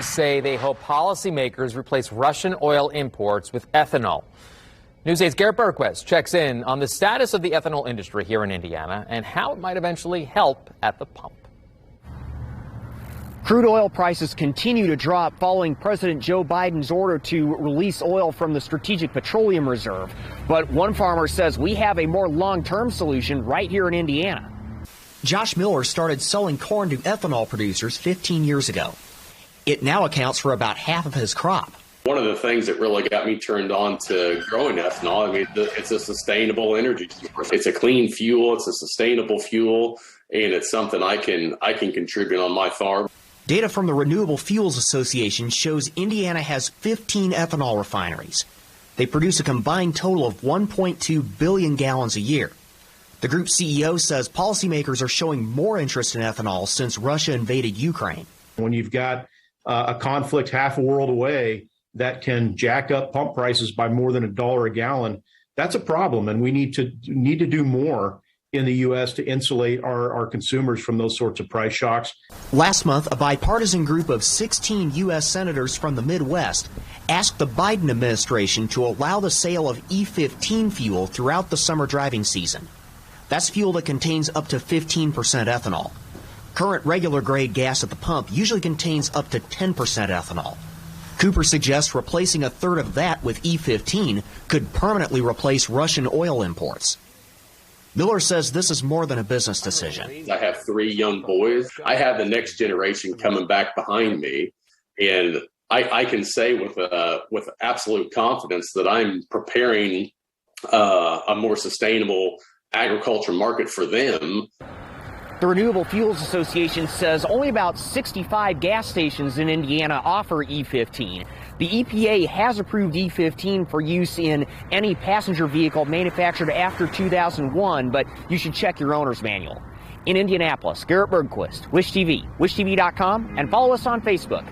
say they hope policymakers replace Russian oil imports with ethanol. News 8's Garrett Bergquist checks in on the status of the ethanol industry here in Indiana and how it might eventually help at the pump. Crude oil prices continue to drop following President Joe Biden's order to release oil from the Strategic Petroleum Reserve. But one farmer says we have a more long-term solution right here in Indiana. Josh Miller started selling corn to ethanol producers 15 years ago. It now accounts for about half of his crop. One of the things that really got me turned on to growing ethanol, I mean, it's a sustainable energy source. It's a clean fuel, it's a sustainable fuel, and it's something I can contribute on my farm. Data from the Renewable Fuels Association shows Indiana has 15 ethanol refineries. They produce a combined total of 1.2 billion gallons a year. The group's CEO says policymakers are showing more interest in ethanol since Russia invaded Ukraine. When you've got a conflict half a world away that can jack up pump prices by more than $1 a gallon, that's a problem, and we need to do more in the U.S. to insulate our consumers from those sorts of price shocks. Last month, a bipartisan group of 16 U.S. senators from the Midwest asked the Biden administration to allow the sale of E15 fuel throughout the summer driving season. That's fuel that contains up to 15% ethanol. Current regular grade gas at the pump usually contains up to 10% ethanol. Cooper suggests replacing a third of that with E15 could permanently replace Russian oil imports. Miller says this is more than a business decision. I have 3 young boys. I have the next generation coming back behind me, and I can say with absolute confidence that I'm preparing a more sustainable agriculture market for them. The Renewable Fuels Association says only about 65 gas stations in Indiana offer E15. The EPA has approved E15 for use in any passenger vehicle manufactured after 2001, but you should check your owner's manual. In Indianapolis, Garrett Bergquist, Wish TV, wishtv.com, and follow us on Facebook.